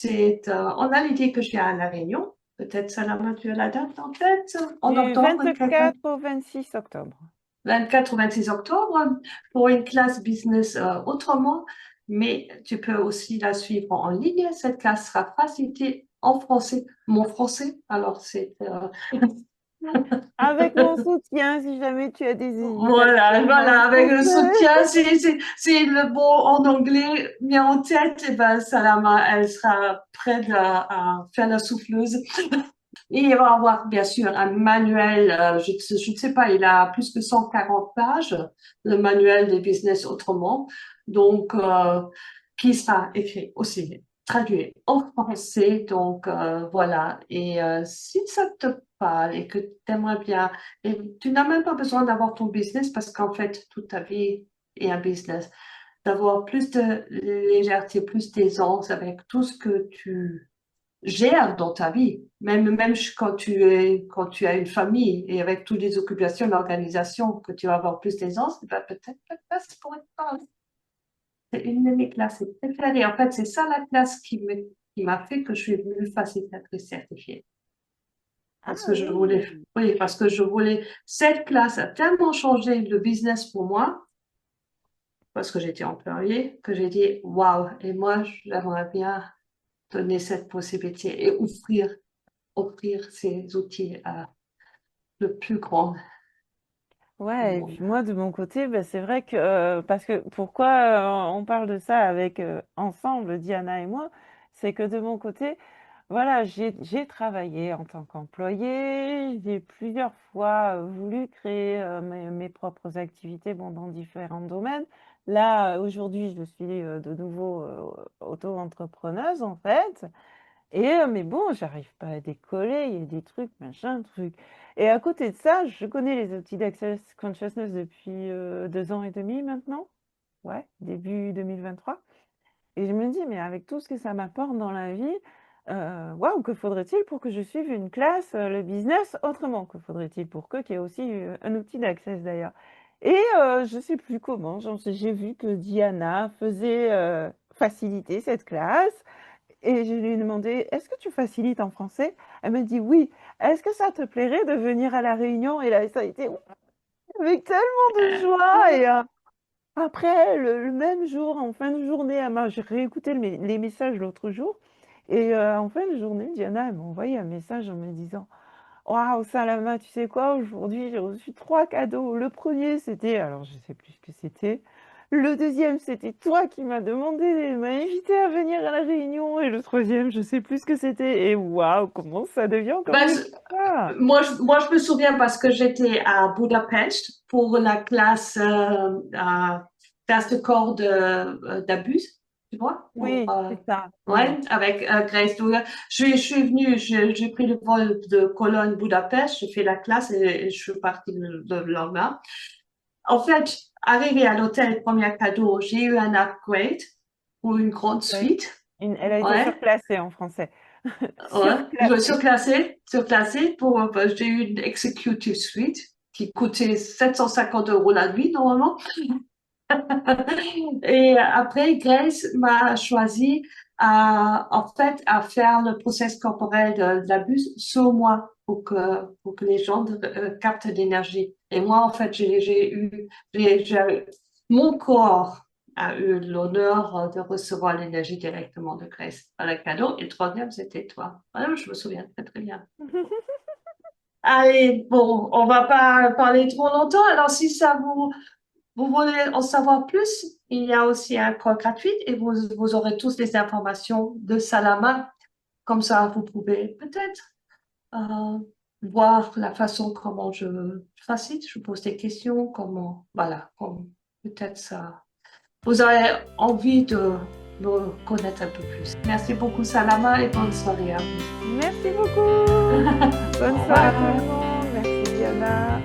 On a l'idée que je viens à La Réunion. Peut-être, Salama, tu as la date en tête? En Du octobre, quelque 24 au 26 octobre. 24 ou 26 octobre, pour une classe business autrement. Mais tu peux aussi la suivre en ligne. Cette classe sera facilitée en français, mon français. Alors, Avec mon soutien, si jamais tu as des voilà, hésitations dans le voilà, avec le français. soutien, si le mot en anglais mis en tête, et ben, Salama, elle sera prête à faire la souffleuse. Et il va avoir, bien sûr, un manuel, je ne sais pas, il a plus de 140 pages, le manuel des business autrement, donc, qui sera écrit aussi, traduit en français, donc, voilà. Et si ça te parle et que tu aimerais bien, et tu n'as même pas besoin d'avoir ton business parce qu'en fait, toute ta vie est un business, d'avoir plus de légèreté, plus d'aisance avec tout ce que tu gères dans ta vie, même quand tu as une famille et avec toutes les occupations, l'organisation, que tu vas avoir plus d'aisance, ben peut-être la classe pourrait te parler. C'est une de mes classes préférées. En fait, c'est ça la classe qui m'a fait que je suis venue facilitatrice certifiée. Parce Ah que je voulais, oui. oui, parce que je voulais, cette classe a tellement changé le business pour moi, parce que j'étais employée, que j'ai dit, waouh, et moi, j'aimerais bien donner cette possibilité et offrir ces outils à le plus grand Ouais, et monde. puis moi de mon côté, bah, c'est vrai que parce que pourquoi on parle de ça avec ensemble, Diana et moi, c'est que de mon côté, voilà, j'ai travaillé en tant qu'employée, j'ai plusieurs fois voulu créer mes propres activités, bon, dans différents domaines. Là, aujourd'hui, je suis de nouveau auto-entrepreneuse en fait. Et mais bon, j'arrive pas à décoller, il y a des trucs, machin, trucs. Et à côté de ça, je connais les outils d'Access Consciousness depuis 2 ans et demi maintenant. Ouais, début 2023. Et je me dis, mais avec tout ce que ça m'apporte dans la vie, waouh, que faudrait-il pour que je suive une classe, le business autrement? Que faudrait-il pour que qu'il y ait aussi un outil d'Access d'ailleurs? Et je sais plus comment, j'ai vu que Diana faisait faciliter cette classe. Et je lui ai demandé: «Est-ce que tu facilites en français?» Elle m'a dit: «Oui. Est-ce que ça te plairait de venir à La Réunion?» Et là, ça a été avec tellement de joie et après le même jour, en fin de journée, j'ai réécouté les messages l'autre jour et en fin de journée, Diana, elle m'a envoyé un message en me disant: «Waouh Salama, tu sais quoi? Aujourd'hui, j'ai reçu 3 cadeaux. Le premier, c'était» alors je sais plus ce que c'était. Le deuxième, c'était toi qui m'as invité à venir à La Réunion et le troisième, je sais plus ce que c'était et waouh, comment ça devient encore Ben, mieux que ça! moi, je me souviens parce que j'étais à Budapest pour la classe de corps d'abus, tu vois, Oui, c'est ça. Mmh. ouais, avec Grace Douga. Je suis venue, j'ai pris le vol de Cologne-Budapest, j'ai fait la classe et je suis partie le lendemain. En fait, arrivé à l'hôtel, premier cadeau, j'ai eu un upgrade pour une grande Oui. suite. Elle a été Ouais, surclassée en français. ouais. Je suis Surclassée. surclassée j'ai eu une executive suite qui coûtait 750 € la nuit normalement. Et après, Grace m'a choisi en fait, à faire le process corporel de l'abus sur moi pour que les gens captent l'énergie. Et moi, en fait, mon corps a eu l'honneur de recevoir l'énergie directement de Grace par le cadeau. Et le troisième, c'était toi. Voilà, je me souviens très, très bien. Allez, bon, on va pas parler trop longtemps. Alors, si vous voulez en savoir plus, il y a aussi un call gratuit et vous aurez tous les informations de Salama. Comme ça, vous pouvez peut-être voir la façon comment je facilite, je pose des questions, voilà, peut-être ça. Vous aurez envie de me connaître un peu plus. Merci beaucoup, Salama, et bonne soirée à vous. Merci beaucoup! Bonne Au soirée à tout le revoir. monde. Merci Diana.